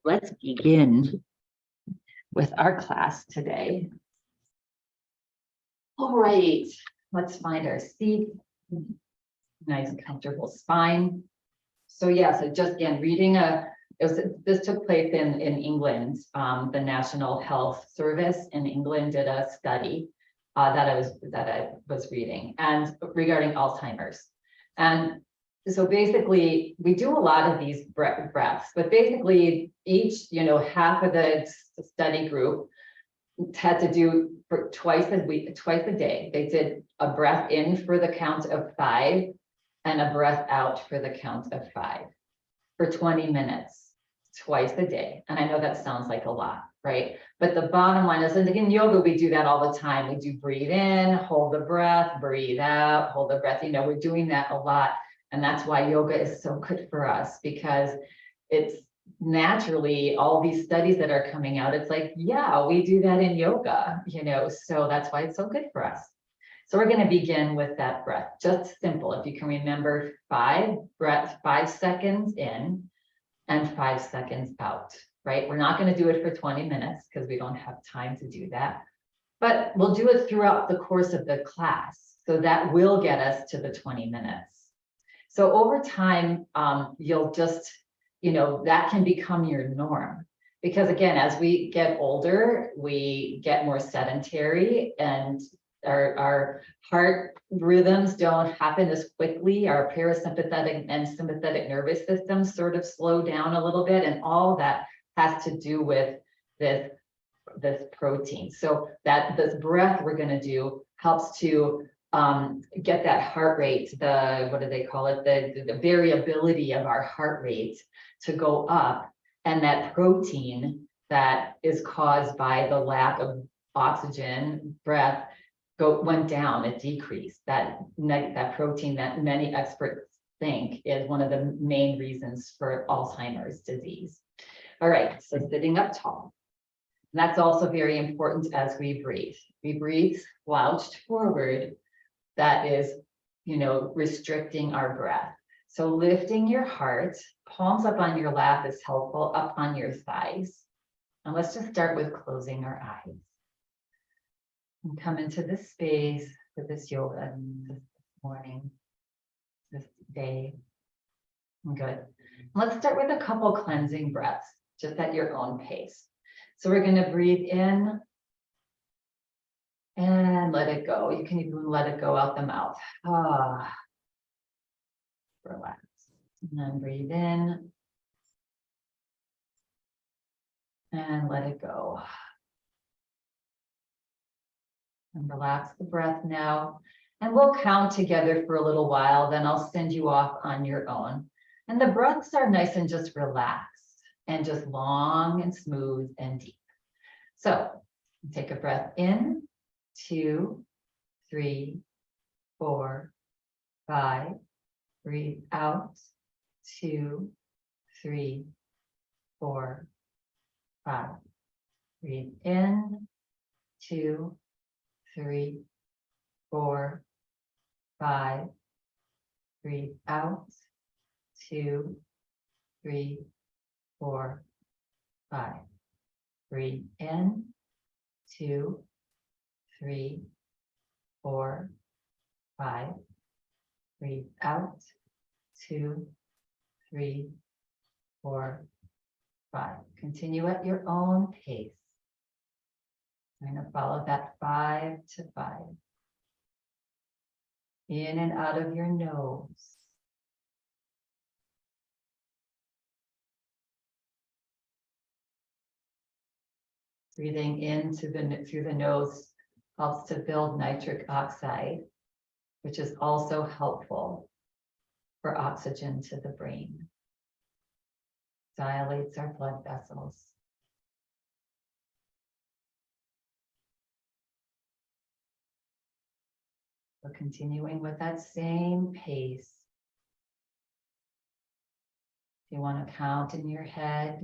Let's begin with our class today. All right, let's find our seat. Nice comfortable spine. So yeah, so just again, reading this took place in England. The National Health Service in England did a study that I was reading and regarding Alzheimer's. And so basically we do a lot of these breaths, but basically each, half of the study group had to do for twice a day. They did a breath in for the count of 5 and a breath out for the count of 5 for 20 minutes, twice a day. And I know that sounds like a lot, right? But the bottom line is, and in yoga, we do that all the time. We do breathe in, hold the breath, breathe out, hold the breath. We're doing that a lot. And that's why yoga is so good for us, because it's naturally all these studies that are coming out. It's like, yeah, we do that in yoga, so that's why it's so good for us. So we're going to begin with that breath, just simple. If you can remember 5 breaths, 5 seconds in and 5 seconds out, right? We're not going to do it for 20 minutes because we don't have time to do that, but we'll do it throughout the course of the class. So that will get us to the 20 minutes. So over time, you'll just, that can become your norm. Because again, as we get older, we get more sedentary and our heart rhythms don't happen as quickly. Our parasympathetic and sympathetic nervous systems sort of slow down a little bit. And all that has to do with this protein. So that this breath we're going to do helps to get that heart rate, what do they call it? The variability of our heart rate to go up. And that protein that is caused by the lack of oxygen breath went down, it decreased. That protein that many experts think is one of the main reasons for Alzheimer's disease. All right, so sitting up tall. And that's also very important as we breathe. We breathe slouched forward. That is, restricting our breath. So lifting your heart, palms up on your lap is helpful, up on your thighs. And let's just start with closing our eyes. And come into this space for this yoga this morning, this day. Good. Let's start with a couple cleansing breaths, just at your own pace. So we're going to breathe in and let it go. You can even let it go out the mouth. Relax. And then breathe in and let it go. And relax the breath now. And we'll count together for a little while, then I'll send you off on your own. And the breaths are nice and just relaxed and just long and smooth and deep. So take a breath in, 2, 3, 4, 5. Breathe out, 2, 3, 4, 5. Breathe in, 2, 3, 4, 5. Breathe out, 2, 3, 4, 5. Breathe in, 2, 3, 4, 5. Breathe out, 2, 3, 4, 5. Continue at your own pace. I'm going to follow that 5 to 5. In and out of your nose. Breathing in through the nose helps to build nitric oxide, which is also helpful for oxygen to the brain. Dilates our blood vessels. We're continuing with that same pace. If you want to count in your head,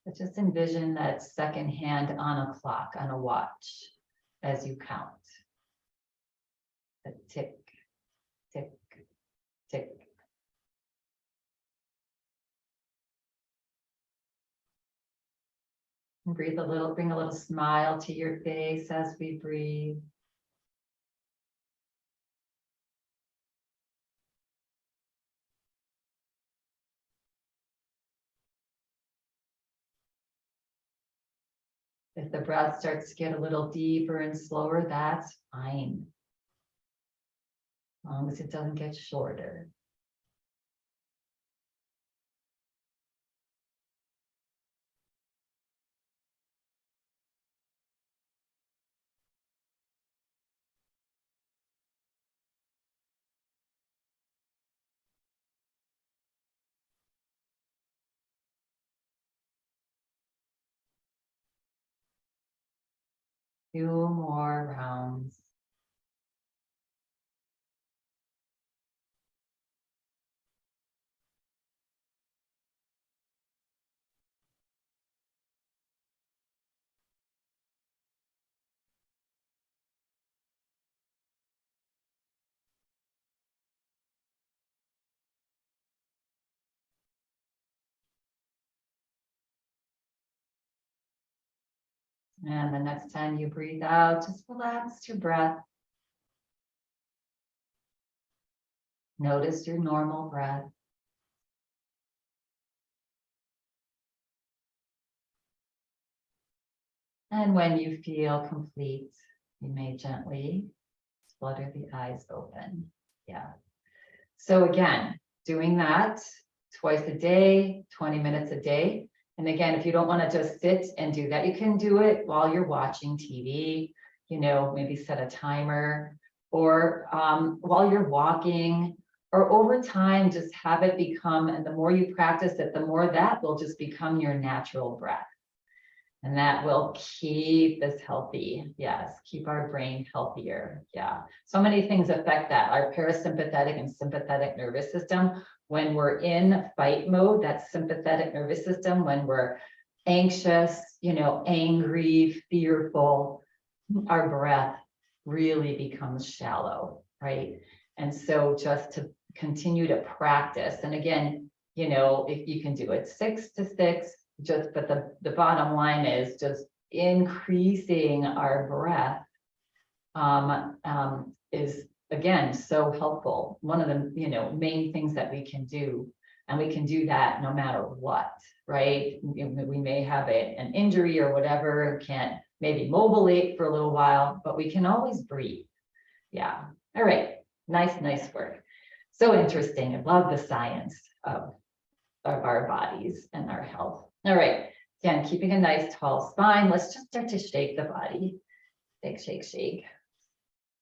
but just envision that second hand on a clock, on a watch, as you count. The tick, tick, tick. And breathe a little, bring a little smile to your face as we breathe. If the breath starts to get a little deeper and slower, that's fine. As long as it doesn't get shorter. Few more rounds. And the next time you breathe out, just relax your breath. Notice your normal breath. And when you feel complete, you may gently flutter the eyes open. Yeah. So again, doing that twice a day, 20 minutes a day. And again, if you don't want to just sit and do that, you can do it while you're watching TV, maybe set a timer, or while you're walking, or over time, just have it become, and the more you practice it, the more that will just become your natural breath. And that will keep us healthy. Yes, keep our brain healthier. Yeah, so many things affect that. Our parasympathetic and sympathetic nervous system. When we're in fight mode, that sympathetic nervous system, when we're anxious, angry, fearful, our breath really becomes shallow, right? And so just to continue to practice, and again, if you can do it 6 to 6, but the bottom line is just increasing our breath is again so helpful. One of the main things that we can do, and we can do that no matter what, right? We may have an injury or whatever, can't maybe mobilate for a little while, but we can always breathe. Yeah. All right. Nice work. So interesting. I love the science of our bodies and our health. All right, again, keeping a nice tall spine. Let's just start to shake the body. Shake.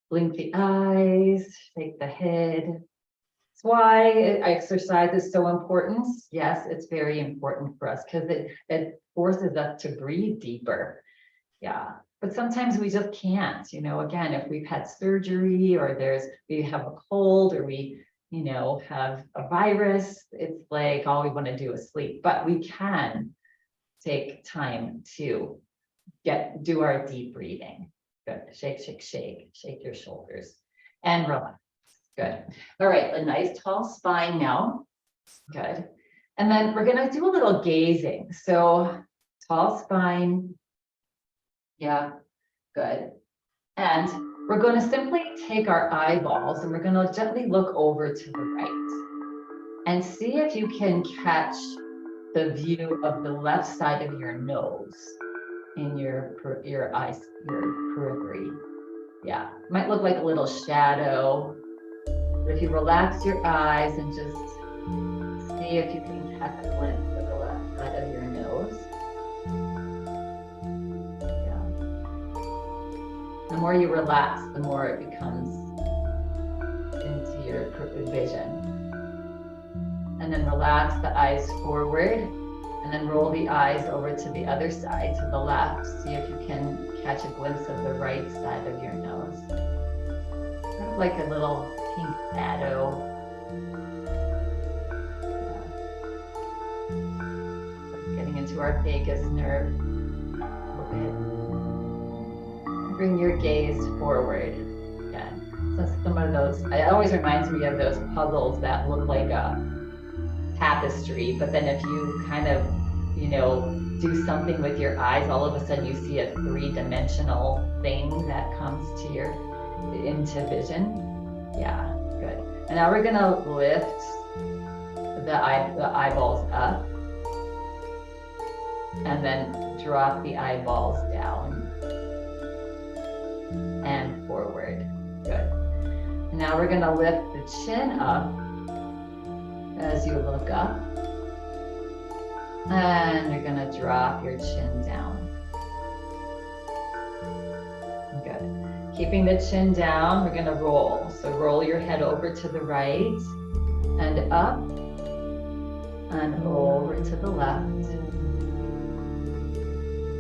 Blink the eyes, shake the head. That's why exercise is so important. Yes, it's very important for us because it forces us to breathe deeper. Yeah, but sometimes we just can't, again, if we've had surgery or we have a cold or we have a virus, it's like all we want to do is sleep, but we can take time to do our deep breathing. Good. Shake your shoulders and relax. Good. All right, a nice tall spine now. Good. And then we're going to do a little gazing. So tall spine. Yeah, good. And we're going to simply take our eyeballs and we're going to gently look over to the right and see if you can catch the view of the left side of your nose in your eyes, your periphery. Yeah, might look like a little shadow, but if you relax your eyes and just see if you can catch a glimpse of the left side of your nose. The more you relax, the more it becomes into your vision. And then relax the eyes forward and then roll the eyes over to the other side, to the left. See if you can catch a glimpse of the right side of your nose. Kind of like a little pink shadow. Yeah. Getting into our vagus nerve a little bit. Bring your gaze forward. Again, so some of those, it always reminds me of those puzzles that look like a tapestry, but then if you kind of do something with your eyes, all of a sudden you see a three-dimensional thing that comes into vision. Yeah, good. And now we're gonna lift the eyeballs up and then drop the eyeballs down and forward. Good. And now we're gonna lift the chin up as you look up. And you're gonna drop your chin down. Good. Keeping the chin down, we're gonna roll. So roll your head over to the right and up and over to the left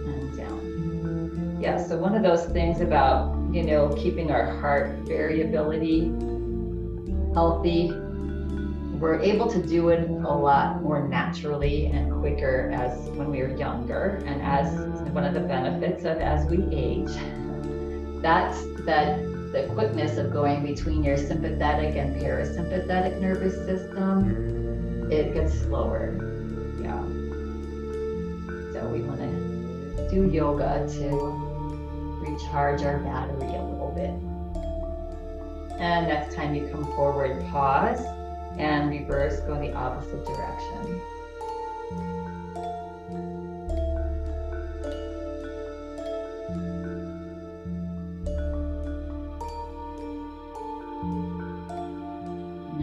and down. Yeah, so one of those things about, keeping our heart variability healthy, we're able to do it a lot more naturally and quicker as when we were younger, and as one of the benefits of as we age, that's the quickness of going between your sympathetic and parasympathetic nervous system, it gets slower. Yeah. So we want to do yoga to recharge our battery a little bit. And next time you come forward, pause and reverse, go the opposite direction.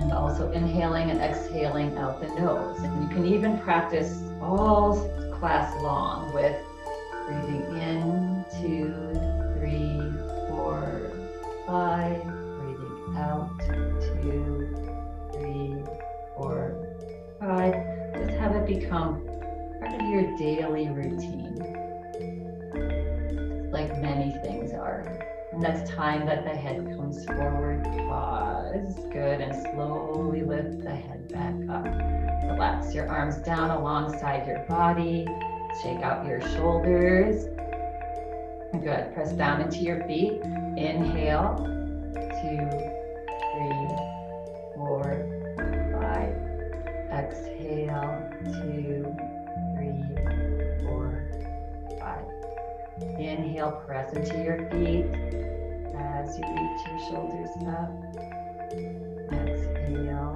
And also inhaling and exhaling out the nose. And you can even practice all class long with breathing in, 2, 3, 4, 5, breathing out, 2, 3, 4, 5. Just have it become part of your daily routine, like many things are. And that's time that the head comes forward, pause, good, and slowly lift the head back up. Relax your arms down alongside your body, shake out your shoulders. Good, press down into your feet. Inhale, 2, 3, 4, 5. Exhale, 2, 3, 4, 5. Inhale, press into your feet as you reach your shoulders up. Exhale.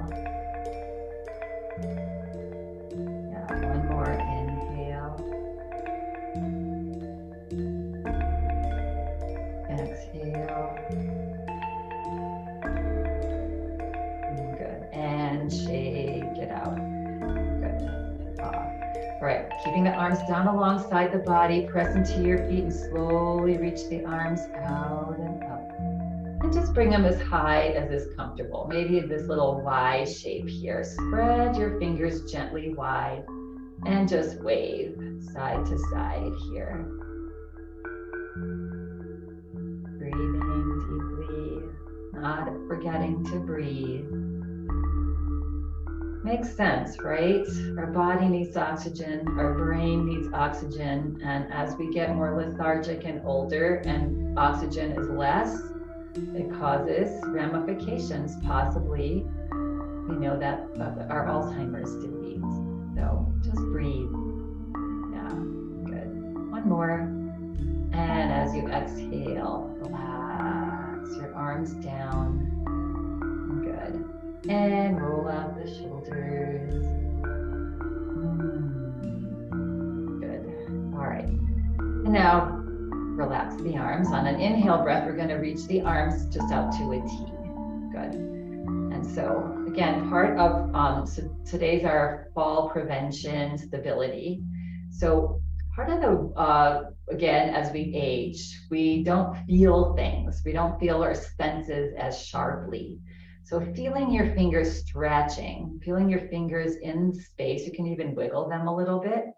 Yeah, one more. Inhale. Exhale. Good. And shake it out. Good. All right. Keeping the arms down alongside the body, press into your feet and slowly reach the arms out and up. And just bring them as high as is comfortable. Maybe this little Y shape here. Spread your fingers gently wide and just wave side to side here. Breathing deeply, not forgetting to breathe. Makes sense, right? Our body needs oxygen, our brain needs oxygen, and as we get more lethargic and older and oxygen is less, it causes ramifications, possibly, that our Alzheimer's disease. So just breathe. Yeah, good. One more. And as you exhale, relax your arms down. Good. And roll out the shoulders. Good. All right. And now relax the arms. On an inhale breath, we're going to reach the arms just out to a T. Good. And so again, part of so today's our fall prevention stability. So part of the again, as we age, we don't feel things. We don't feel our senses as sharply. So feeling your fingers stretching, feeling your fingers in space, you can even wiggle them a little bit,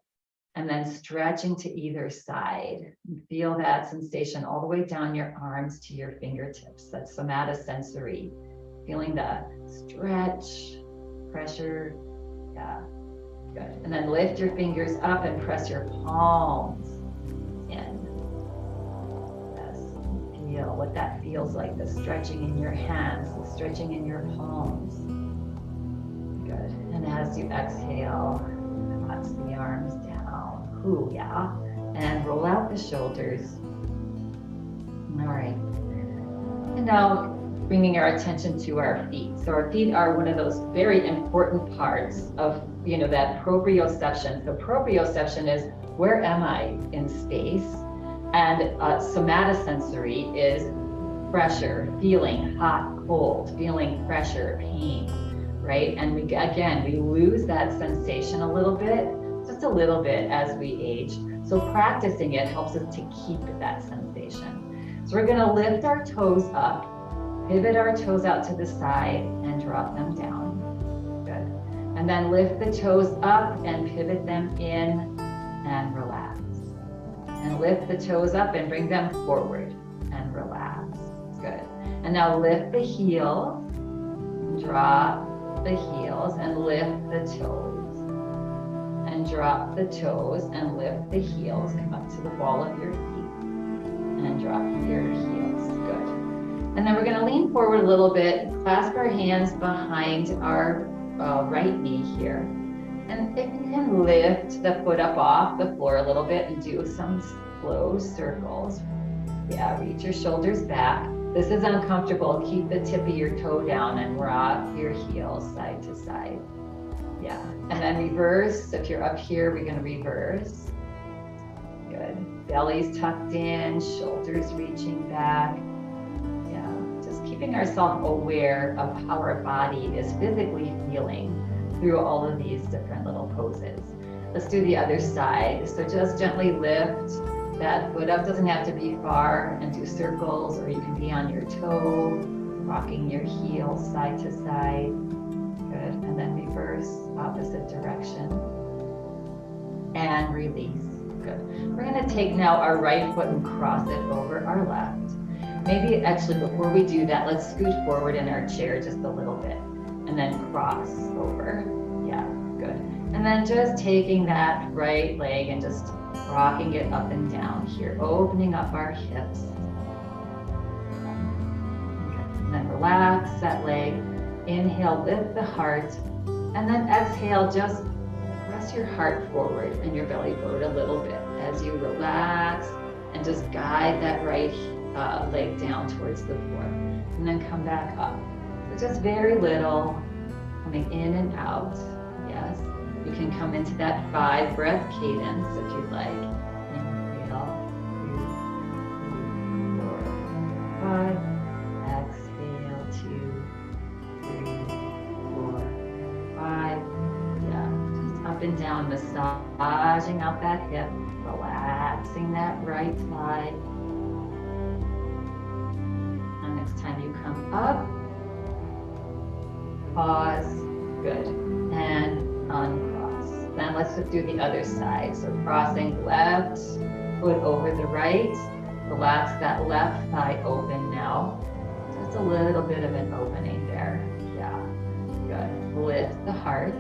and then stretching to either side. Feel that sensation all the way down your arms to your fingertips. That's somatosensory. Feeling the stretch, pressure, yeah, good. And then lift your fingers up and press your palms in. Yes, feel what that feels like, the stretching in your hands, the stretching in your palms. Good, and as you exhale, relax the arms down. Ooh, yeah. And roll out the shoulders. All right. And now bringing our attention to our feet. So our feet are one of those very important parts of, that proprioception. So proprioception is, where am I in space? And somatosensory is pressure, feeling hot, cold, feeling pressure, pain, right? And we lose that sensation a little bit, just a little bit as we age. So practicing it helps us to keep that sensation. So we're gonna lift our toes up, pivot our toes out to the side and drop them down. Good. And then lift the toes up and pivot them in and relax. And lift the toes up and bring them forward and relax. Good. And now lift the heels, drop the heels and lift the toes. And drop the toes and lift the heels. Come up to the ball of your feet and drop your heels. Good. And then we're going to lean forward a little bit, clasp our hands behind our right knee here. And if you can lift the foot up off the floor a little bit and do some slow circles. Yeah, reach your shoulders back. This is uncomfortable. Keep the tip of your toe down and rock your heels side to side. Yeah, and then reverse. If you're up here, we're going to reverse. Good. Belly's tucked in, shoulders reaching back. Yeah, just keeping ourselves aware of how our body is physically feeling through all of these different little poses. Let's do the other side. So just gently lift that foot up, doesn't have to be far, and do circles, or you can be on your toe, rocking your heels side to side. Good, and then reverse, opposite direction, and release. Good. We're gonna take now our right foot and cross it over our left. Maybe actually before we do that, let's scoot forward in our chair just a little bit, and then cross over. Yeah, good. And then just taking that right leg and just rocking it up and down here, opening up our hips. And then relax that leg. Inhale, lift the heart. And then exhale, just press your heart forward and your belly forward a little bit as you relax and just guide that right leg down towards the floor. And then come back up. So just very little, coming in and out. Yes. You can come into that 5-breath cadence if you'd like. Inhale, 2, 3, 4, 5. Exhale, 2, 3, 4, 5. Yeah, just up and down, massaging out that hip, relaxing that right side. And next time you come up, pause, good, and uncross. Then let's just do the other side. So crossing left foot over the right. Relax that left thigh open now. Just a little bit of an opening there. Yeah, good. Lift the heart.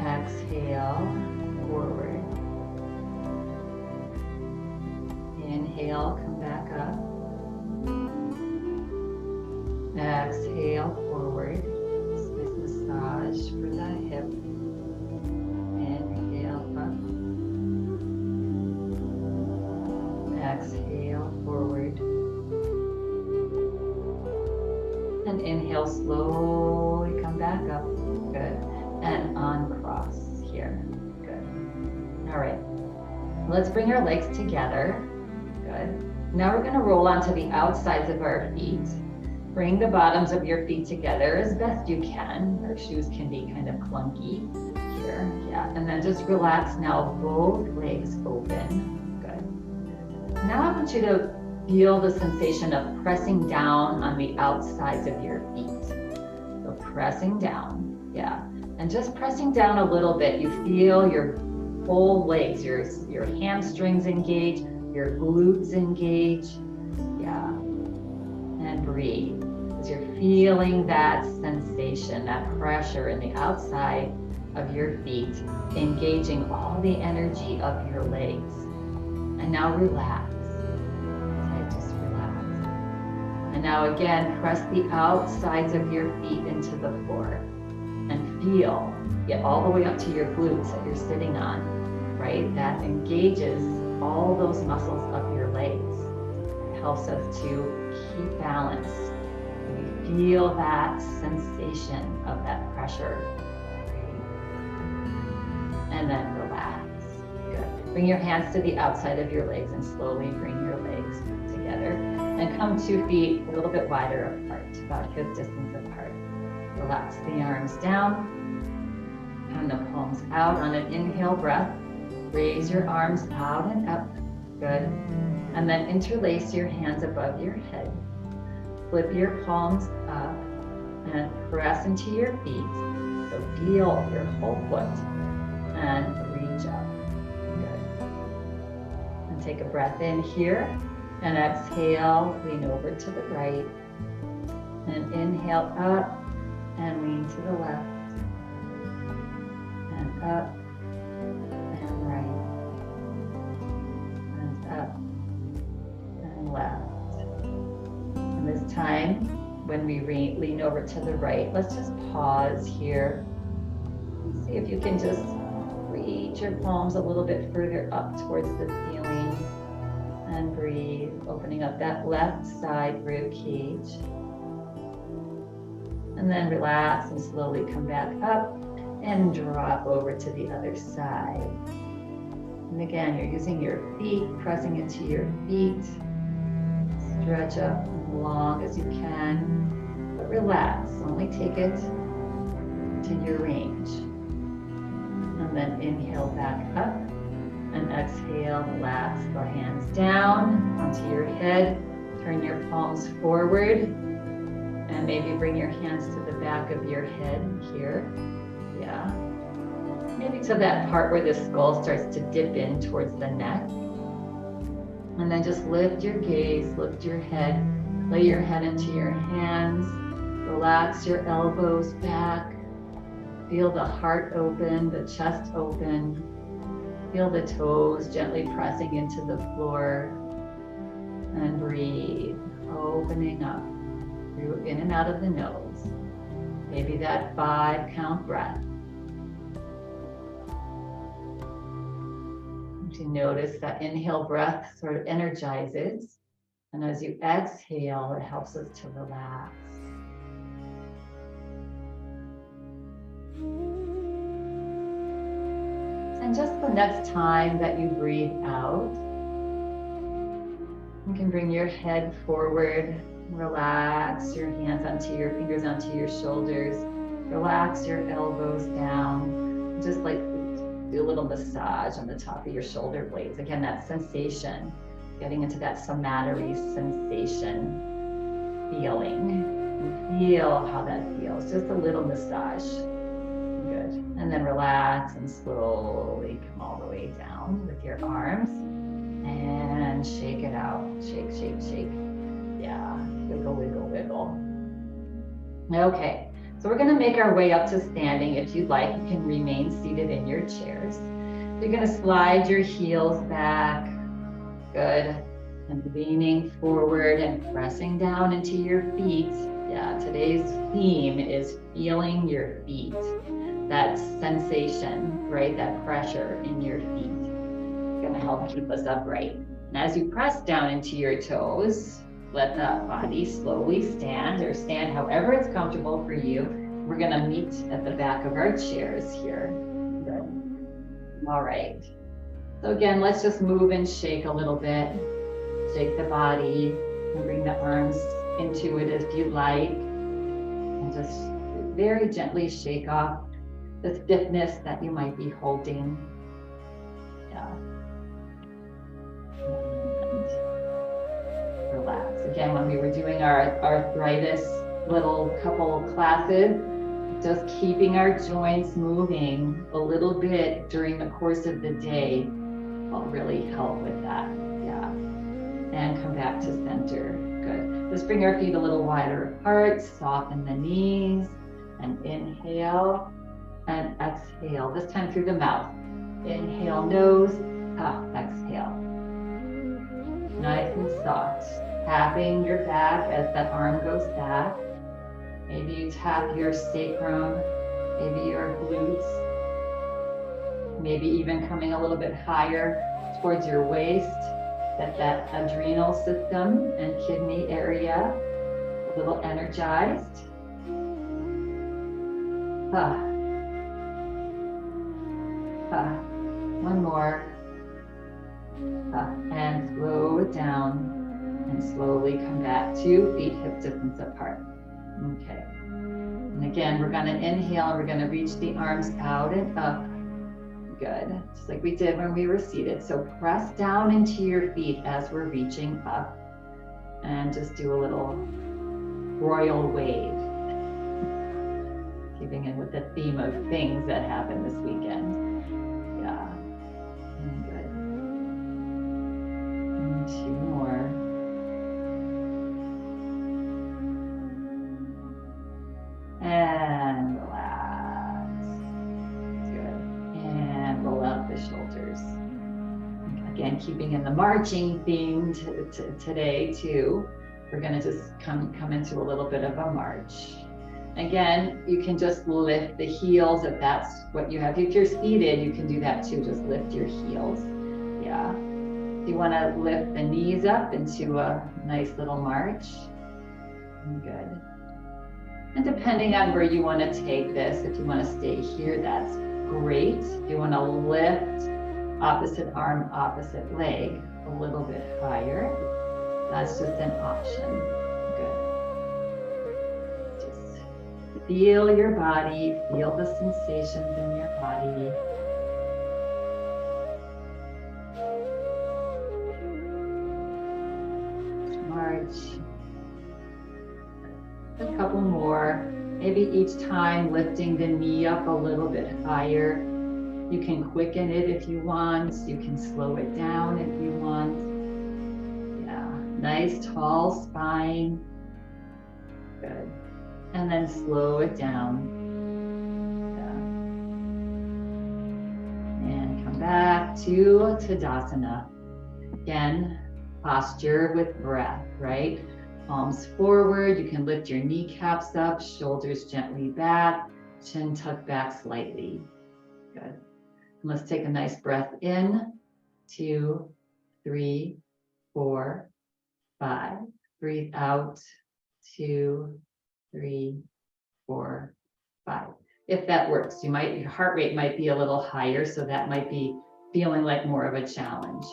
Exhale, forward. Inhale, come back up. Exhale, forward. Nice massage for the hip. Inhale up. Exhale, forward. And inhale, slowly come back up. Good. And uncross here. Good. All right. Let's bring our legs together. Good. Now we're going to roll onto the outsides of our feet. Bring the bottoms of your feet together as best you can. Our shoes can be kind of clunky here. Yeah, and then just relax now, both legs open. Good. Now I want you to feel the sensation of pressing down on the outsides of your feet. So pressing down, yeah. And just pressing down a little bit, you feel your whole legs, your hamstrings engage, your glutes engage. Yeah, and breathe. As you're feeling that sensation, that pressure in the outside of your feet, engaging all the energy of your legs. And now relax. Just relax. And now again, press the outsides of your feet into the floor and feel, get all the way up to your glutes that you're sitting on. right? That engages all those muscles of your legs. It helps us to keep balance. We feel that sensation of that pressure. And then relax. Good. Bring your hands to the outside of your legs and slowly bring your legs together. And come 2 feet a little bit wider apart, about hip distance apart. Relax the arms down. And the palms out on an inhale breath. Raise your arms out and up. Good. And then interlace your hands above your head. Flip your palms up and press into your feet. So feel your whole foot and reach up. Good. And take a breath in here and exhale, lean over to the right. And inhale up and lean to the left. And up and right. And up and left. And this time, when we lean over to the right, let's just pause here. See if you can just reach your palms a little bit further up towards the ceiling. And breathe, opening up that left side rib cage. And then relax and slowly come back up and drop over to the other side. And again, you're using your feet, pressing into your feet. Stretch up as long as you can, but relax. Only take it to your range. And then inhale back up and exhale, relax the hands down onto your head. Turn your palms forward and maybe bring your hands to the back of your head here. Yeah. Maybe to that part where the skull starts to dip in towards the neck. And then just lift your gaze, lift your head, lay your head into your hands, relax your elbows back, feel the heart open, the chest open, feel the toes gently pressing into the floor, and breathe, opening up through in and out of the nose. Maybe that 5 count breath. To notice that inhale breath sort of energizes, and as you exhale, it helps us to relax. And just the next time that you breathe out, you can bring your head forward, relax your hands onto your fingers onto your shoulders, relax your elbows down, just like do a little massage on the top of your shoulder blades. Again, that sensation, getting into that somatary sensation, feeling. And feel how that feels, just a little massage. Good. And then relax and slowly come all the way down with your arms and shake it out. Shake, shake, shake. Yeah, wiggle, wiggle, wiggle. Okay. So we're going to make our way up to standing. If you'd like, you can remain seated in your chairs. You're going to slide your heels back. Good. And leaning forward and pressing down into your feet. Yeah, today's theme is feeling your feet. That sensation, right? That pressure in your feet. It's going to help keep us upright. And as you press down into your toes, let the body slowly stand, or stand however it's comfortable for you. We're going to meet at the back of our chairs here. Good. All right. So again, let's just move and shake a little bit. Shake the body and bring the arms into it if you'd like. And just very gently shake off the stiffness that you might be holding. Yeah. Relax. Again, when we were doing our arthritis little couple classes, just keeping our joints moving a little bit during the course of the day will really help with that. Yeah. And come back to center. Good. Just bring our feet a little wider apart, soften the knees, and inhale and exhale. This time through the mouth. Inhale, nose, up, exhale. Nice and soft. Tapping your back as that arm goes back. Maybe you tap your sacrum, maybe your glutes. maybe even coming a little bit higher towards your waist, get that adrenal system and kidney area a little energized. One more. And slow it down and slowly come back to feet hip distance apart. Okay. And again, we're going to inhale and we're going to reach the arms out and up. Good. Just like we did when we were seated. So press down into your feet as we're reaching up and just do a little royal wave. Keeping in with the theme of things that happened this weekend. Yeah. Good. And 2 more. And relax. Good. And roll out the shoulders. Again, keeping in the marching theme today too. We're going to just come into a little bit of a march. Again, you can just lift the heels if that's what you have. If you're seated, you can do that too. Just lift your heels. Yeah. If you want to lift the knees up into a nice little march. Good. And depending on where you want to take this, if you want to stay here, that's great. If you want to lift opposite arm, opposite leg a little bit higher, that's just an option. Good. Just feel your body, feel the sensations in your body. March. A couple more. Maybe each time lifting the knee up a little bit higher. You can quicken it if you want. You can slow it down if you want. Yeah, nice tall spine. Good. And then slow it down. Yeah. And come back to Tadasana. Again, posture with breath, right? Palms forward. You can lift your kneecaps up, shoulders gently back, chin tucked back slightly. Good. And let's take a nice breath in. 2, 3, 4, 5. Breathe out. 2, 3, 4, 5. If that works, your heart rate might be a little higher, so that might be feeling like more of a challenge.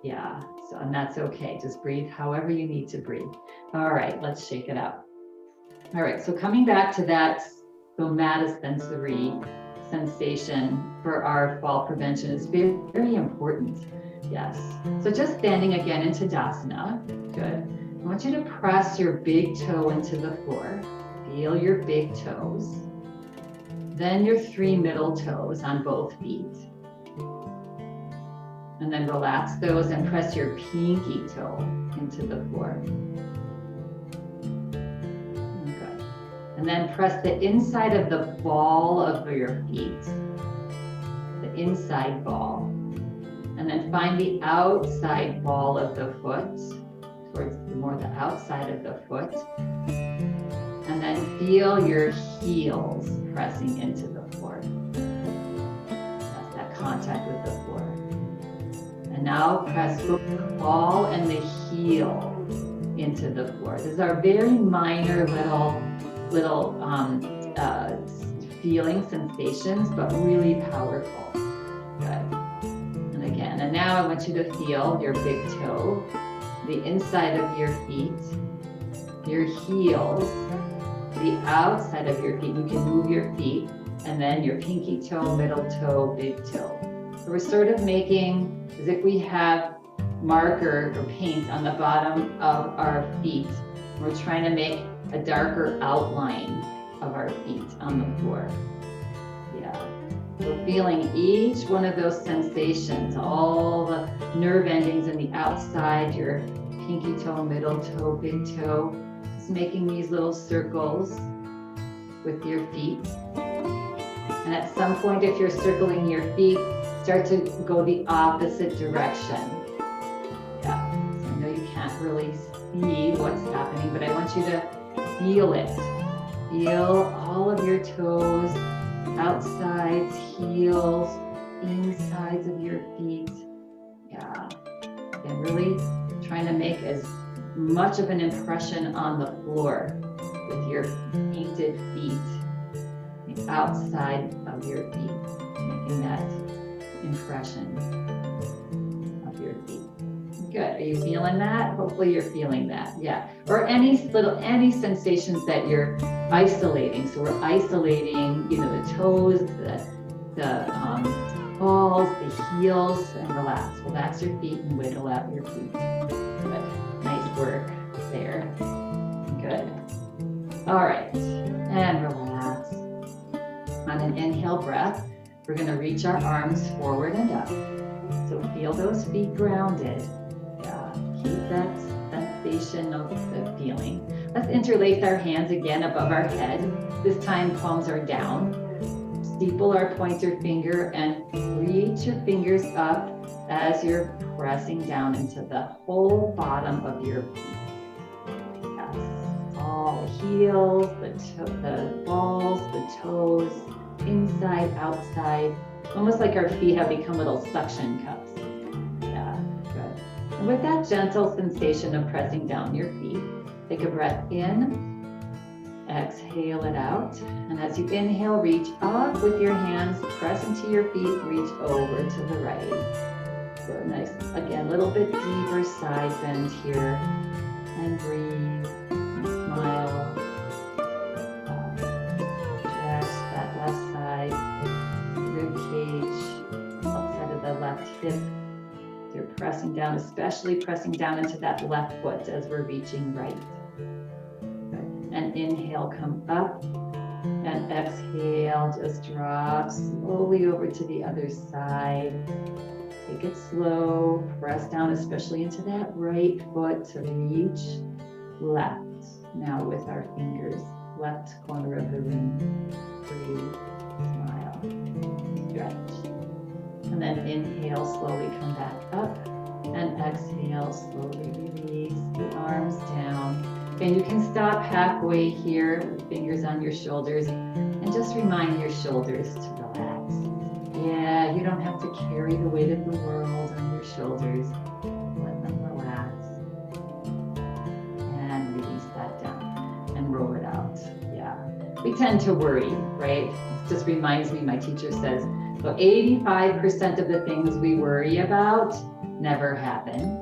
Yeah, so, and that's okay. Just breathe however you need to breathe. All right, let's shake it up. All right, so coming back to that somatosensory sensation for our fall prevention is very, very important. Yes. So just standing again in Tadasana. Good. I want you to press your big toe into the floor. Feel your big toes. Then your 3 middle toes on both feet. And then relax those and press your pinky toe into the floor. Good. And then press the inside of the ball of your feet. The inside ball. And then find the outside ball of the foot, towards more the outside of the foot. And then feel your heels pressing into the floor. That's that contact with the floor. And now press both the ball and the heel into the floor. These are very minor little feeling sensations, but really powerful. Good. And again, and now I want you to feel your big toe, the inside of your feet, your heels, the outside of your feet. You can move your feet, and then your pinky toe, middle toe, big toe. So we're sort of making as if we have marker or paint on the bottom of our feet. We're trying to make a darker outline of our feet on the floor. Yeah. So feeling each one of those sensations, all the nerve endings in the outside, your pinky toe, middle toe, big toe, just making these little circles with your feet. And at some point, if you're circling your feet, start to go the opposite direction. Yeah, so I know you can't really see what's happening, but I want you to feel it. Feel all of your toes, outsides, heels, insides of your feet. Yeah. And really trying to make as much of an impression on the floor with your painted feet, the outside of your feet, making that impression of your feet. Good. Are you feeling that? Hopefully you're feeling that. Yeah. Or any sensations that you're isolating. So we're isolating, the toes, the balls, the heels, and relax. Relax your feet and wiggle out your feet. Good. Nice work there. Good. All right. And relax. On an inhale breath, we're going to reach our arms forward and up. So feel those feet grounded. Yeah. Keep that sensation of the feeling. Let's interlace our hands again above our head. This time palms are down. Steeple our pointer finger and reach your fingers up as you're pressing down into the whole bottom of your feet. Yes. All the heels, the balls, the toes, inside, outside. Almost like our feet have become little suction cups. Yeah, good. And with that gentle sensation of pressing down your feet, take a breath in. Exhale it out. And as you inhale, reach up with your hands, press into your feet, reach over to the right. So nice, again, a little bit deeper side bend here. And breathe, and smile. Stretch that left side, rib cage, outside of the left hip. So you're pressing down, especially pressing down into that left foot as we're reaching right. And inhale, come up, and exhale, just drop slowly over to the other side. Take it slow, press down, especially into that right foot to reach left. Now with our fingers, left corner of the room. Breathe, smile, stretch. And then inhale, slowly come back up, and exhale, slowly release the arms down. And you can stop halfway here with fingers on your shoulders and just remind your shoulders to relax. Yeah, you don't have to carry the weight of the world on your shoulders. Let them relax. And release that down and roll it out. Yeah, we tend to worry, right? It just reminds me, my teacher says, so 85% of the things we worry about never happen.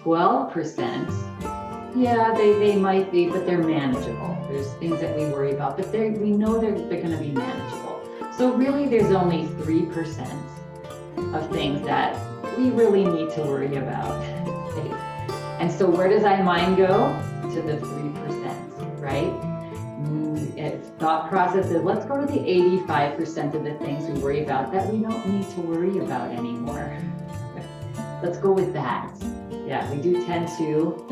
12%, yeah, they might be, but they're manageable. There's things that we worry about, but we know they're going to be manageable. So really, there's only 3% of things that we really need to worry about. Okay? And so where does our mind go? To the 3%, right? Its thought process is, let's go to the 85% of the things we worry about that we don't need to worry about anymore. Let's go with that. Yeah, we do tend to,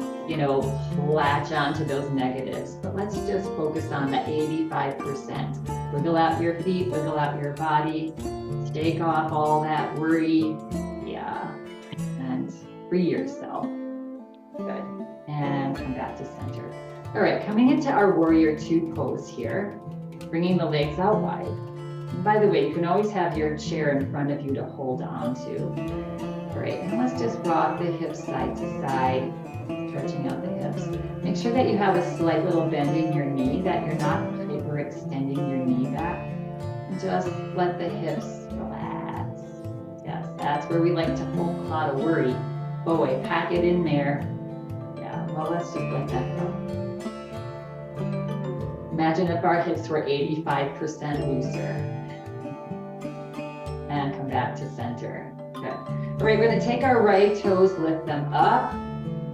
latch on to those negatives, but let's just focus on the 85%. Wiggle out your feet, wiggle out your body, shake off all that worry, yeah, and free yourself. Good, and come back to center. All right, coming into our warrior two pose here, bringing the legs out wide. And by the way, you can always have your chair in front of you to hold on to. Great, and let's just rock the hips side to side, stretching out the hips. Make sure that you have a slight little bend in your knee, that you're not hyperextending your knee back. And just let the hips relax. Yes, that's where we like to hold a lot of worry. Oh wait, pack it in there. Yeah, well, let's just let that go. Imagine if our hips were 85% looser. And come back to center. Good. All right, we're going to take our right toes, lift them up,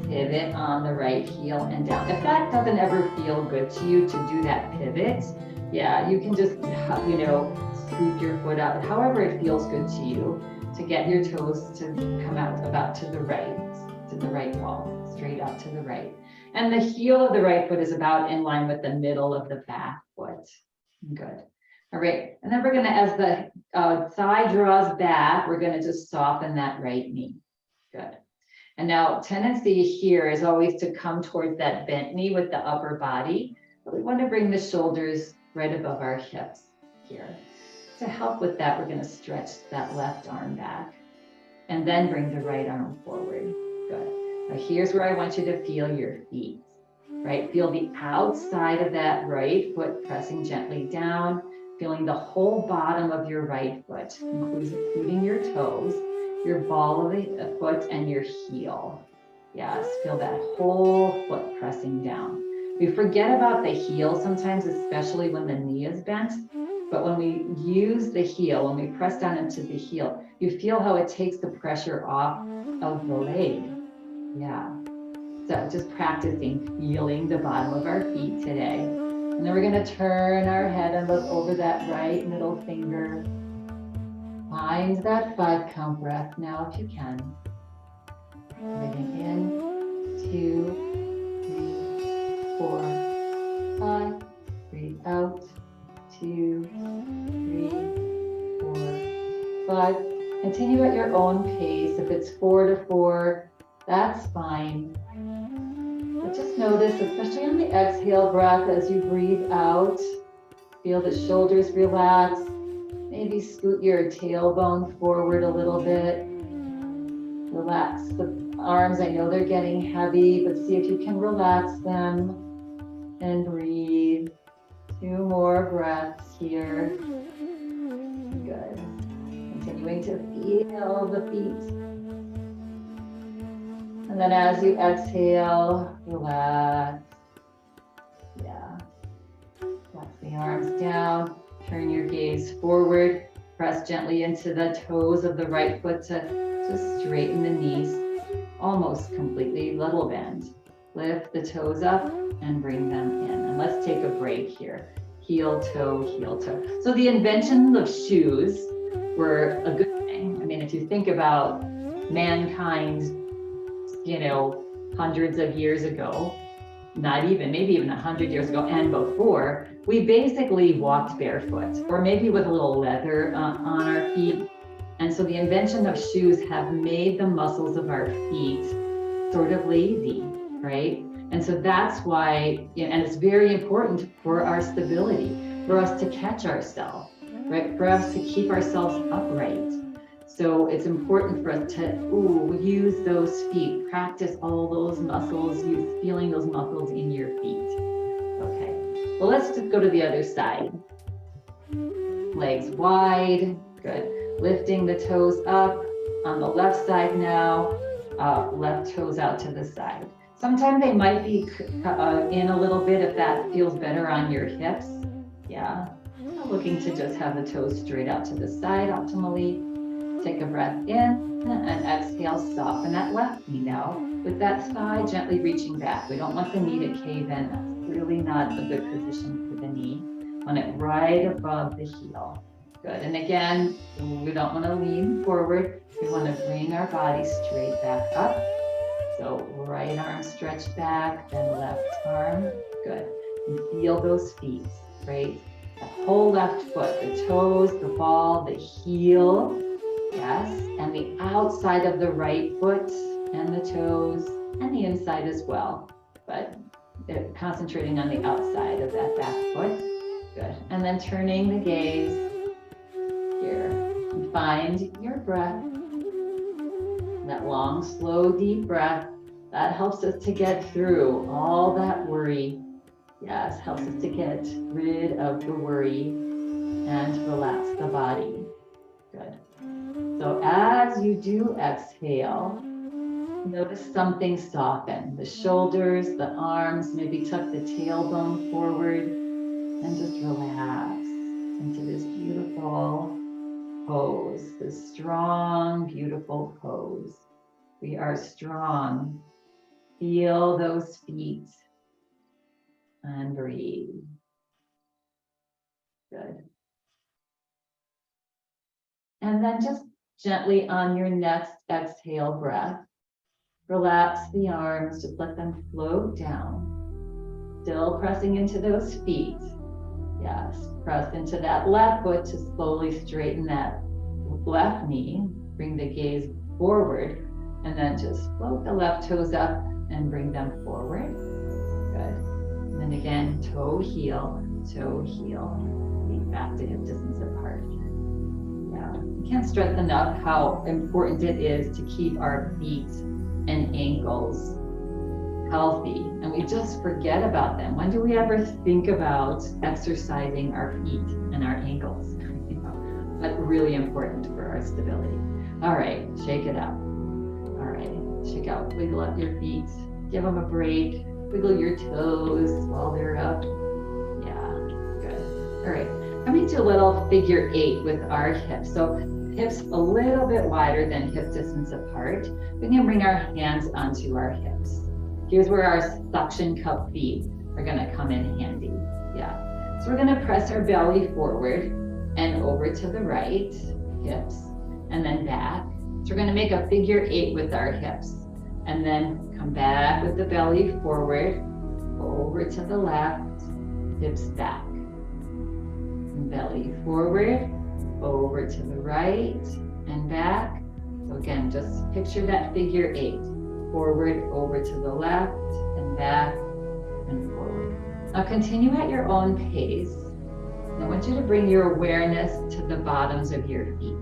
pivot on the right heel and down. If that doesn't ever feel good to you to do that pivot, yeah, you can just, scoop your foot up, however it feels good to you, to get your toes to come out about to the right wall, straight out to the right. And the heel of the right foot is about in line with the middle of the back foot. Good. All right, and then we're gonna, as the thigh draws back, we're gonna just soften that right knee. Good. And now tendency here is always to come towards that bent knee with the upper body, but we wanna bring the shoulders right above our hips here. To help with that, we're going to stretch that left arm back and then bring the right arm forward. Good. Now here's where I want you to feel your feet, right? Feel the outside of that right foot pressing gently down, feeling the whole bottom of your right foot, including your toes, your ball of the foot, and your heel. Yes, feel that whole foot pressing down. We forget about the heel sometimes, especially when the knee is bent. But when we use the heel, when we press down into the heel, you feel how it takes the pressure off of the leg. Yeah. So just practicing feeling the bottom of our feet today. And then we're going to turn our head and look over that right middle finger. Find that 5 count breath now if you can. Breathing in, 2, 3, 4, 5. Breathe out, 2, 3, 4, 5. Continue at your own pace. If it's 4 to 4, that's fine. But just notice, especially on the exhale breath, as you breathe out, feel the shoulders relax. Maybe scoot your tailbone forward a little bit. Relax the arms. I know they're getting heavy, but see if you can relax them and breathe. 2 more breaths here. Good. Continuing to feel the feet. And then as you exhale, relax. Yeah. Flex the arms down. Turn your gaze forward. Press gently into the toes of the right foot to straighten the knees almost completely. Little bend. Lift the toes up and bring them in. And let's take a break here. Heel, toe, heel, toe. So the invention of shoes were a good thing. I mean, if you think about mankind, hundreds of years ago, maybe even 100 years ago and before, we basically walked barefoot or maybe with a little leather on our feet. And so the invention of shoes have made the muscles of our feet sort of lazy, right? And so that's why, and it's very important for our stability, for us to catch ourselves, right? For us to keep ourselves upright. So it's important for us to use those feet, practice all those muscles, feeling those muscles in your feet. Okay, well, let's just go to the other side. Legs wide, good. Lifting the toes up on the left side now, left toes out to the side. Sometimes they might be in a little bit if that feels better on your hips. Yeah, looking to just have the toes straight out to the side optimally. Take a breath in and exhale, soften that left knee now with that thigh gently reaching back. We don't want the knee to cave in. That's really not a good position for the knee. Want it right above the heel. Good. And again, we don't want to lean forward. We want to bring our body straight back up. So right arm stretched back, then left arm. Good. And feel those feet, right? The whole left foot, the toes, the ball, the heel. Yes, and the outside of the right foot and the toes and the inside as well, but concentrating on the outside of that back foot. Good. And then turning the gaze here and find your breath. That long, slow, deep breath, that helps us to get through all that worry. Yes, helps us to get rid of the worry and relax the body. Good. So as you do exhale, notice something soften. The shoulders, the arms, maybe tuck the tailbone forward and just relax into this beautiful pose, this strong, beautiful pose. We are strong. Feel those feet and breathe. Good. And then just gently on your next exhale breath, relax the arms, just let them float down. Still pressing into those feet. Yes, press into that left foot to slowly straighten that left knee. Bring the gaze forward and then just float the left toes up and bring them forward. Good. And then again, toe, heel, feet back to hip distance apart. can't stress enough how important it is to keep our feet and ankles healthy, and we just forget about them. When do we ever think about exercising our feet and our ankles? But really important for our stability. All right, shake it up. All right, shake out, wiggle up your feet, give them a break, wiggle your toes while they're up. Yeah, good. All right, let me do a little figure 8 with our hips. So hips a little bit wider than hip distance apart. We can bring our hands onto our hips. Here's where our suction cup feet are gonna come in handy. Yeah, so we're gonna press our belly forward and over to the right, hips, and then back. So we're gonna make a figure 8 with our hips, and then come back with the belly forward, over to the left, hips back. Belly forward, over to the right, and back. So again, just picture that figure 8. Forward, over to the left, and back, and forward. Now continue at your own pace. I want you to bring your awareness to the bottoms of your feet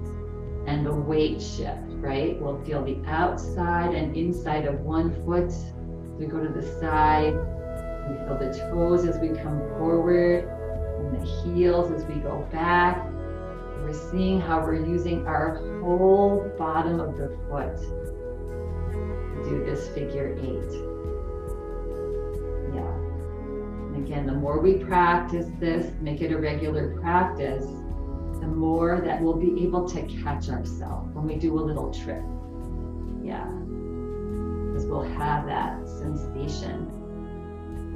and the weight shift, right? We'll feel the outside and inside of one foot as we go to the side. We feel the toes as we come forward and the heels as we go back. We're seeing how we're using our whole bottom of the foot to do this figure 8. Yeah. Again, the more we practice this, make it a regular practice, the more that we'll be able to catch ourselves when we do a little trip. Yeah, because we'll have that sensation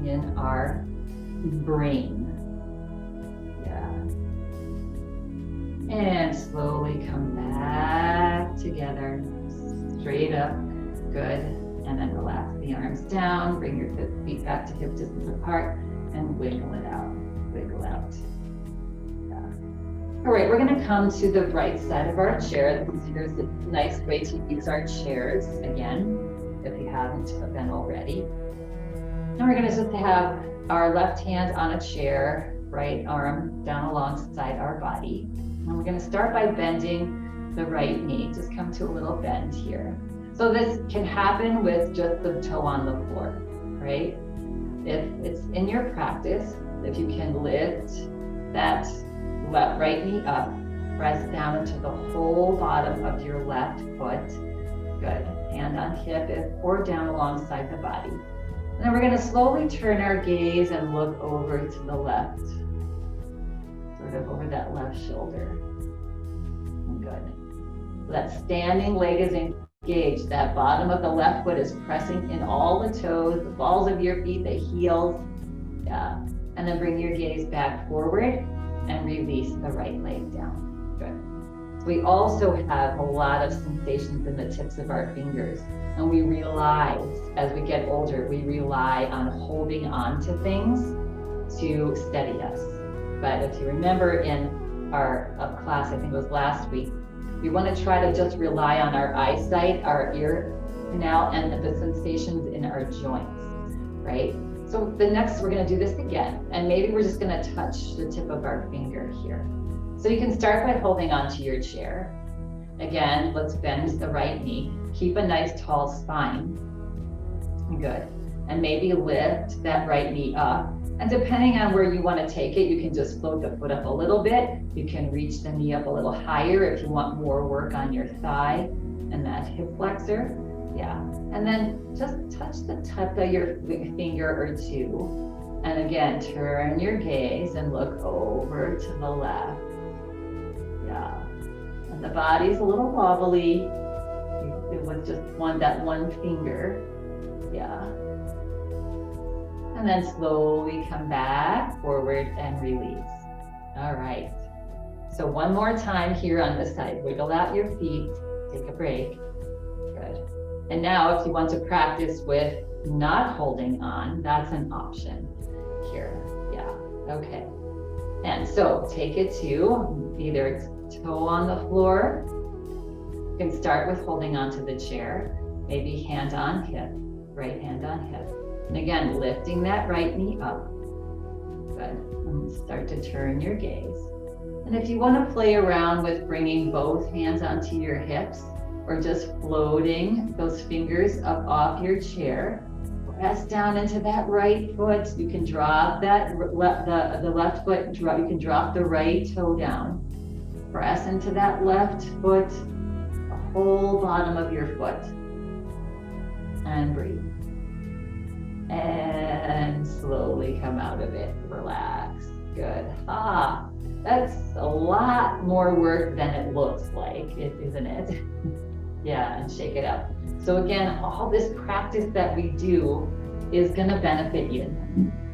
in our brain. Yeah. And slowly come back together, straight up. Good. And then relax the arms down, bring your feet back to hip distance apart, and wiggle it out, wiggle out. Yeah. All right, we're gonna come to the right side of our chair. Here's a nice way to use our chairs again, if you haven't been already. And we're gonna just have our left hand on a chair, right arm down alongside our body. And we're gonna start by bending the right knee. Just come to a little bend here. So this can happen with just the toe on the floor, right? If it's in your practice, if you can lift that right knee up, press down into the whole bottom of your left foot. Good. Hand on hip or down alongside the body. And then we're going to slowly turn our gaze and look over to the left, sort of over that left shoulder. Good. So that standing leg is engaged. That bottom of the left foot is pressing in all the toes, the balls of your feet, the heels. Yeah. And then bring your gaze back forward and release the right leg down. Good. So we also have a lot of sensations in the tips of our fingers. And we realize, as we get older, we rely on holding on to things to steady us. But if you remember in our class, I think it was last week, we want to try to just rely on our eyesight, our ear canal, and the sensations in our joints, right? So the next, we're going to do this again, and maybe we're just going to touch the tip of our finger here. So you can start by holding onto your chair. Again, let's bend the right knee. Keep a nice tall spine. Good. And maybe lift that right knee up. And depending on where you want to take it, you can just float the foot up a little bit. You can reach the knee up a little higher if you want more work on your thigh and that hip flexor. Yeah. And then just touch the tip of your finger or two. And again, turn your gaze and look over to the left. Yeah. And the body's a little wobbly. It was just that one finger. Yeah. And then slowly come back forward and release. All right. So one more time here on this side. Wiggle out your feet. Take a break. Good. And now if you want to practice with not holding on, that's an option here. Yeah. Okay. And so take it to either toe on the floor. You can start with holding onto the chair. Maybe hand on hip. Right hand on hip. And again, lifting that right knee up. Good. And start to turn your gaze. And if you want to play around with bringing both hands onto your hips or just floating those fingers up off your chair, press down into that right foot. You can drop that the left foot, you can drop the right toe down. Press into that left foot, the whole bottom of your foot. And breathe. And slowly come out of it. Relax. Good. That's a lot more work than it looks like, isn't it? Yeah, and shake it up. So again, all this practice that we do is gonna benefit you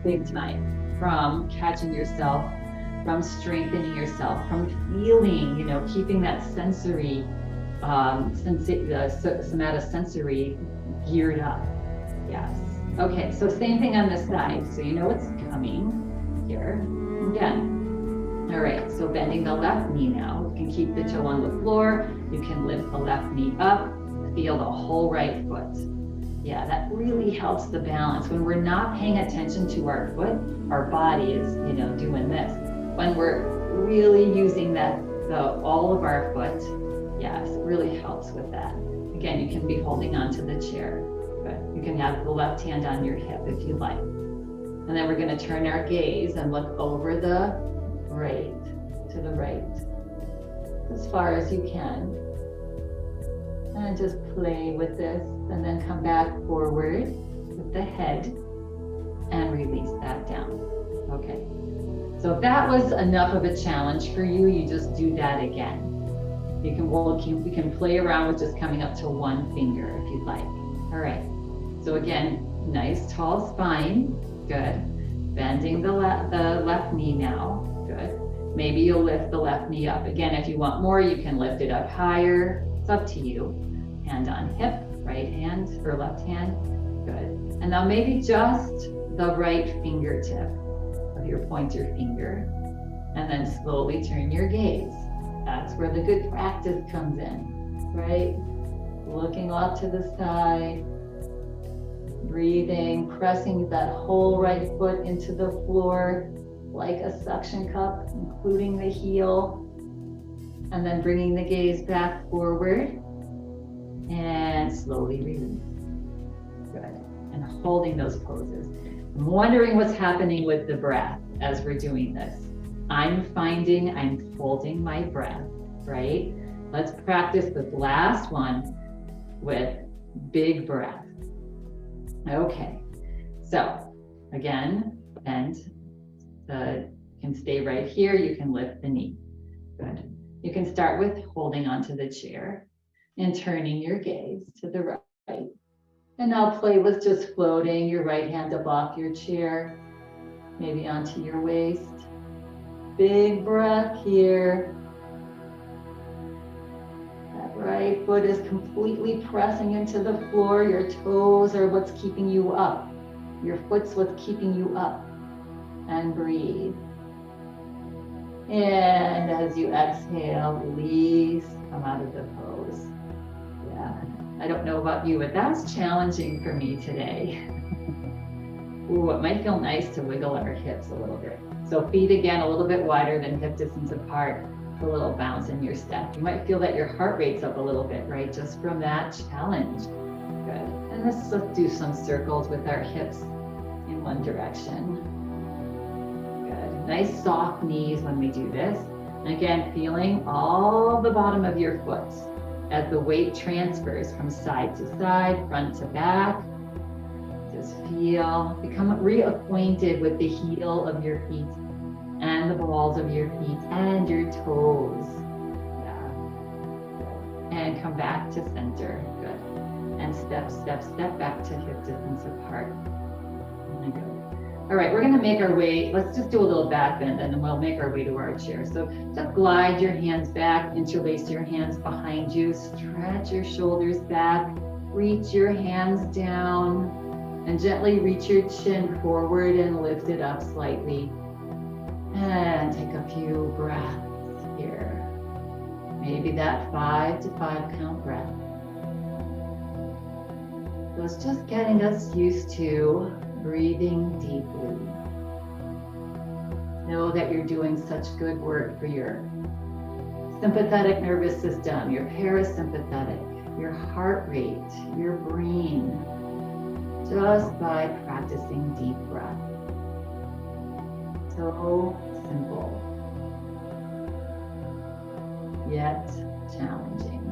big time, from catching yourself, from strengthening yourself, from feeling, keeping that sensory, somatosensory geared up. Yes. Okay, so same thing on this side. So you know what's coming here. Again. All right, so bending the left knee now. You can keep the toe on the floor. You can lift the left knee up. Feel the whole right foot. Yeah, that really helps the balance. When we're not paying attention to our foot, our body is, doing this. When we're really using all of our foot, yes, it really helps with that. Again, you can be holding onto the chair. Good. You can have the left hand on your hip if you like. And then we're going to turn our gaze and look over the right, to the right, as far as you can. And just play with this, and then come back forward with the head and release that down. Okay. So if that was enough of a challenge for you, you just do that again. We can play around with just coming up to one finger if you'd like. All right. So again, nice tall spine. Good. Bending the left knee now. Good. Maybe you'll lift the left knee up. Again, if you want more, you can lift it up higher. It's up to you. Hand on hip, right hand or left hand. Good. And now maybe just the right fingertip of your pointer finger. And then slowly turn your gaze. That's where the good practice comes in, right? Looking off to the side. Breathing, pressing that whole right foot into the floor like a suction cup, including the heel. And then bringing the gaze back forward and slowly release. Good. And holding those poses. I'm wondering what's happening with the breath as we're doing this. I'm finding I'm holding my breath, right? Let's practice this last one with big breath. Okay, so again, bend. You can stay right here. You can lift the knee. Good. You can start with holding onto the chair and turning your gaze to the right. And now play with just floating your right hand up off your chair, maybe onto your waist. Big breath here. That right foot is completely pressing into the floor. Your toes are what's keeping you up. Your foot's what's keeping you up. And breathe. And as you exhale, release, come out of the pose. Yeah, I don't know about you, but that's challenging for me today. Ooh, it might feel nice to wiggle our hips a little bit. So feet again, a little bit wider than hip distance apart. A little bounce in your step. You might feel that your heart rate's up a little bit, right? Just from that challenge. Good. And let's do some circles with our hips in one direction. Good. Nice soft knees when we do this. And again, feeling all the bottom of your foot as the weight transfers from side to side, front to back. Just feel, become reacquainted with the heel of your feet and the balls of your feet and your toes. Yeah. Good. And come back to center. Good. And step, step, step back to hip distance apart. And good. All right, we're gonna make our way, let's just do a little back bend and then we'll make our way to our chair. So just glide your hands back, interlace your hands behind you, stretch your shoulders back, reach your hands down, and gently reach your chin forward and lift it up slightly. And take a few breaths here. Maybe that 5 to 5 count breath. So it's just getting us used to breathing deeply. Know that you're doing such good work for your sympathetic nervous system, your parasympathetic, your heart rate, your brain, just by practicing deep breath. So simple, yet challenging.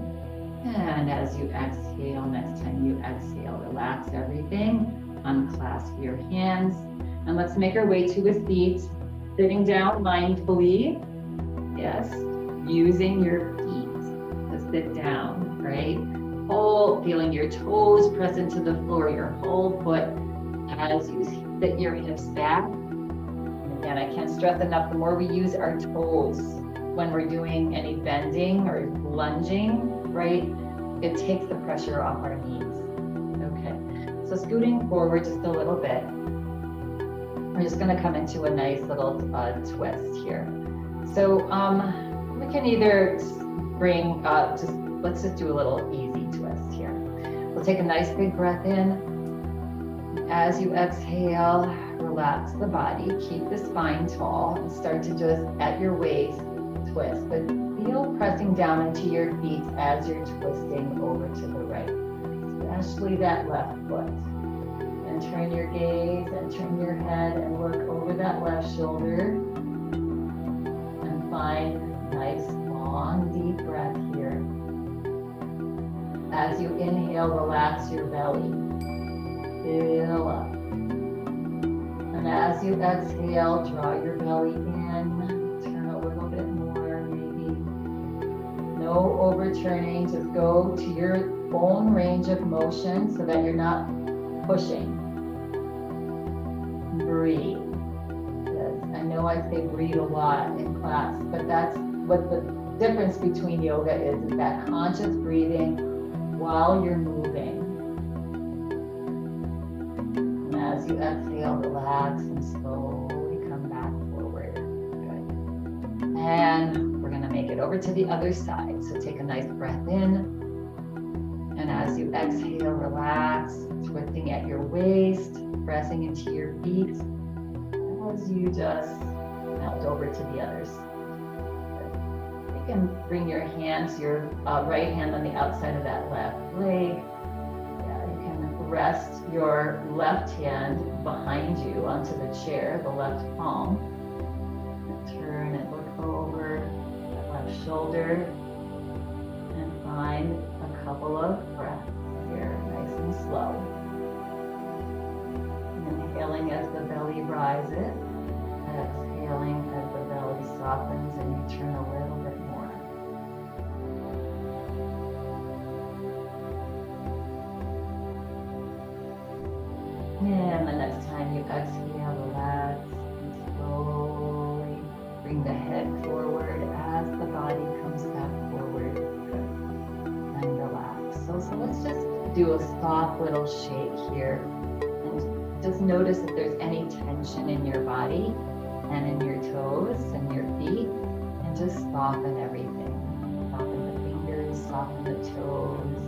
And as you exhale, next time you exhale, relax everything, unclasp your hands, and let's make our way to a seat, sitting down mindfully. Yes, using your feet to sit down, right? Whole, feeling your toes press into the floor, your whole foot as you sit your hips back. And again, I can't stress enough, the more we use our toes when we're doing any bending or lunging, right? It takes the pressure off our knees. Okay, so scooting forward just a little bit. We're just gonna come into a nice little twist here. So we can either bring, let's just do a little easy twist here. We'll take a nice big breath in. As you exhale, relax the body, keep the spine tall, and start to just, at your waist, twist. But feel pressing down into your feet as you're twisting over to the right, especially that left foot. And turn your gaze and turn your head and look over that left shoulder. And find a nice, long, deep breath here. As you inhale, relax your belly. Fill up. And as you exhale, draw your belly in. Turn a little bit more, maybe. No overturning. Just go to your own range of motion so that you're not pushing. Breathe. Yes, I know I say breathe a lot in class, but that's what the difference between yoga is that conscious breathing while you're moving. And as you exhale, relax and slowly come back forward. Good. And we're gonna make it over to the other side. So take a nice breath in. And as you exhale, relax, twisting at your waist, pressing into your feet as you just melt over to the other side. You can bring your hands, your right hand on the outside of that left leg. Yeah, you can rest your left hand behind you onto the chair, the left palm. And turn and look over the left shoulder and find a couple of breaths here, nice and slow. Inhaling as the belly rises, exhaling as the belly softens, and you turn a little bit more. And the next time you exhale, relax and slowly bring the head forward as the body comes back forward. Good. And relax. So let's just do a soft little shake here. Just notice if there's any tension in your body and in your toes and your feet, and just soften everything. Soften the fingers, soften the toes,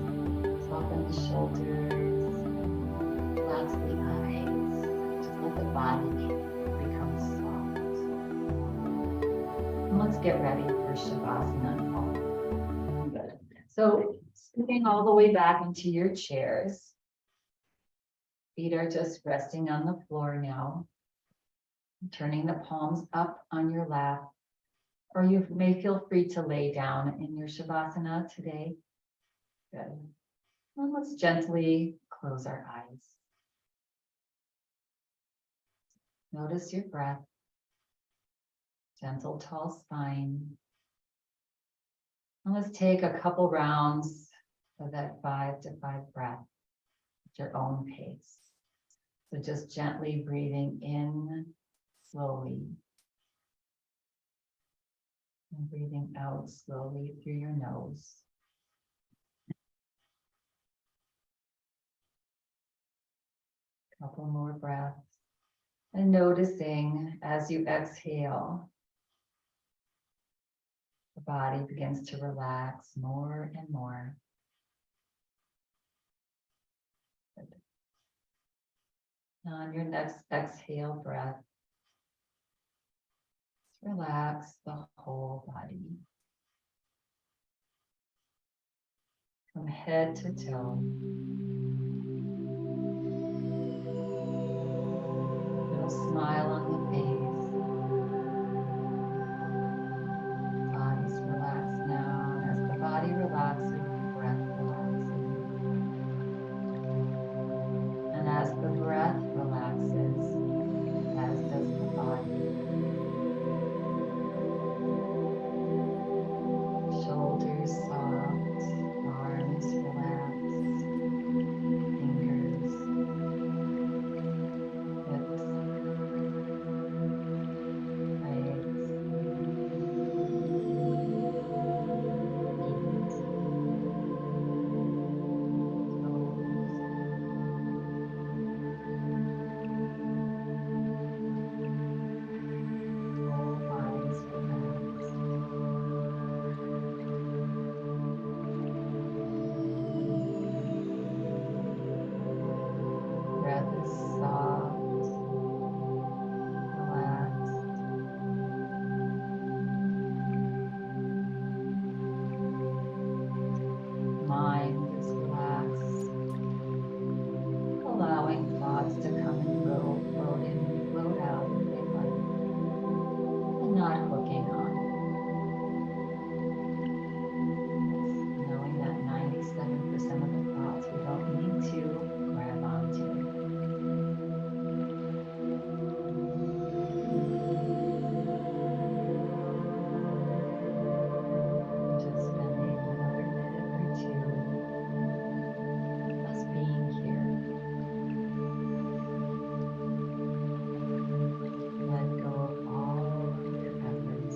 soften the shoulders, relax the eyes. Just let the body become soft. And let's get ready for Savasana. Good. So sitting all the way back into your chairs. Feet are just resting on the floor now. Turning the palms up on your lap, or you may feel free to lay down in your Savasana today. Good. And let's gently close our eyes. Notice your breath. Gentle, tall spine. And let's take a couple rounds of that 5 to 5 breath at your own pace. So just gently breathing in slowly and breathing out slowly through your nose. Couple more breaths and noticing as you exhale, the body begins to relax more and more. Good. On your next exhale breath, Relax the whole body. From head to toe. Little smile on the face. Body's relaxed now. And as the body relaxes, the breath relaxes. And as the breath relaxes, as does the body. Shoulders soft, arms relaxed, fingers, hips, legs, feet, toes. Whole body's relaxed. Breath is soft, relaxed. Mind is relaxed, allowing thoughts to come and go, float in and float out as they like, and not hooking on. Just knowing that 97% of the thoughts we don't need to grab onto. And just spending another minute or two just being here. Let go of all of your efforts.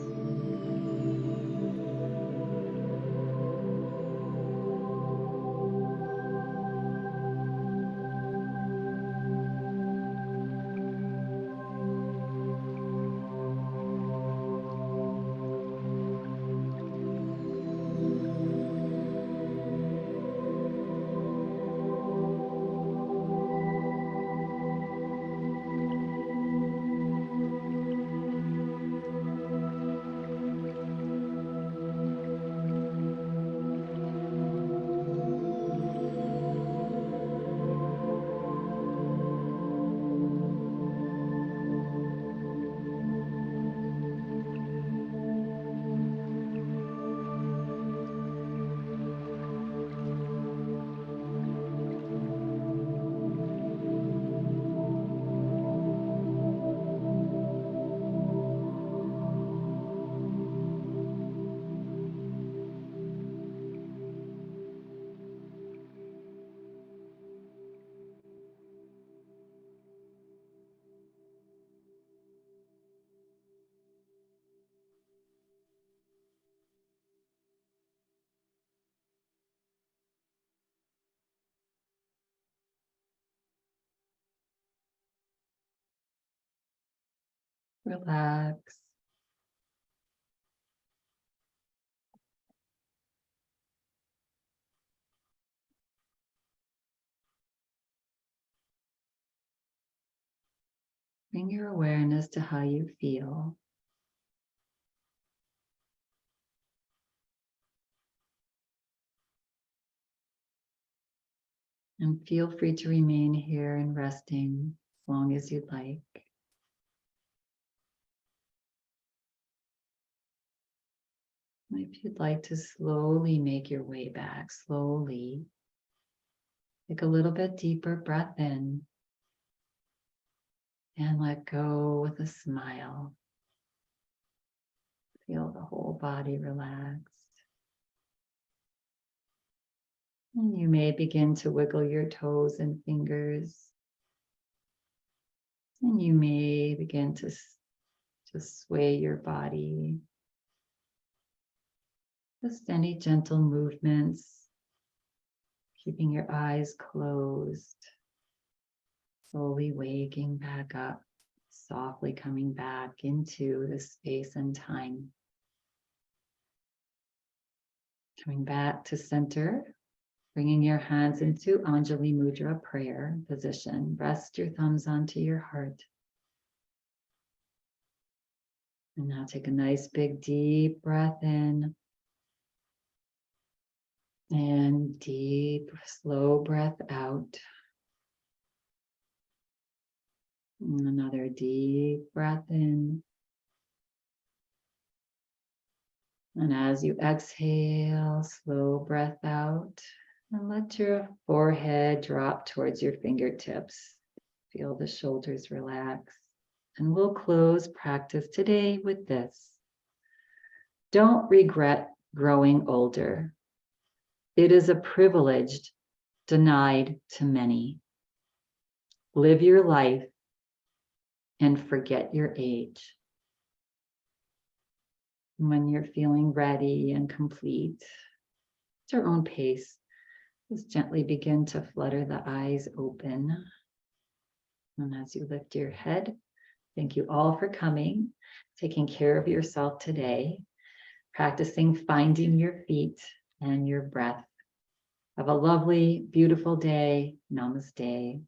Relax. Bring your awareness to how you feel. And feel free to remain here and resting as long as you'd like. If you'd like to slowly make your way back, slowly take a little bit deeper breath in and let go with a smile. Feel the whole body relaxed. And you may begin to wiggle your toes and fingers. And you may begin to just sway your body. Just any gentle movements, keeping your eyes closed, slowly waking back up, softly coming back into the space and time. Coming back to center, bringing your hands into Anjali Mudra prayer position. Rest your thumbs onto your heart. And now take a nice big deep breath in. And deep, slow breath out. And another deep breath in. And as you exhale, slow breath out. And let your forehead drop towards your fingertips. Feel the shoulders relax. And we'll close practice today with this. Don't regret growing older. It is a privilege denied to many. Live your life and forget your age. When you're feeling ready and complete, at your own pace, just gently begin to flutter the eyes open. And as you lift your head, thank you all for coming, taking care of yourself today, practicing finding your feet and your breath. Have a lovely, beautiful day. Namaste.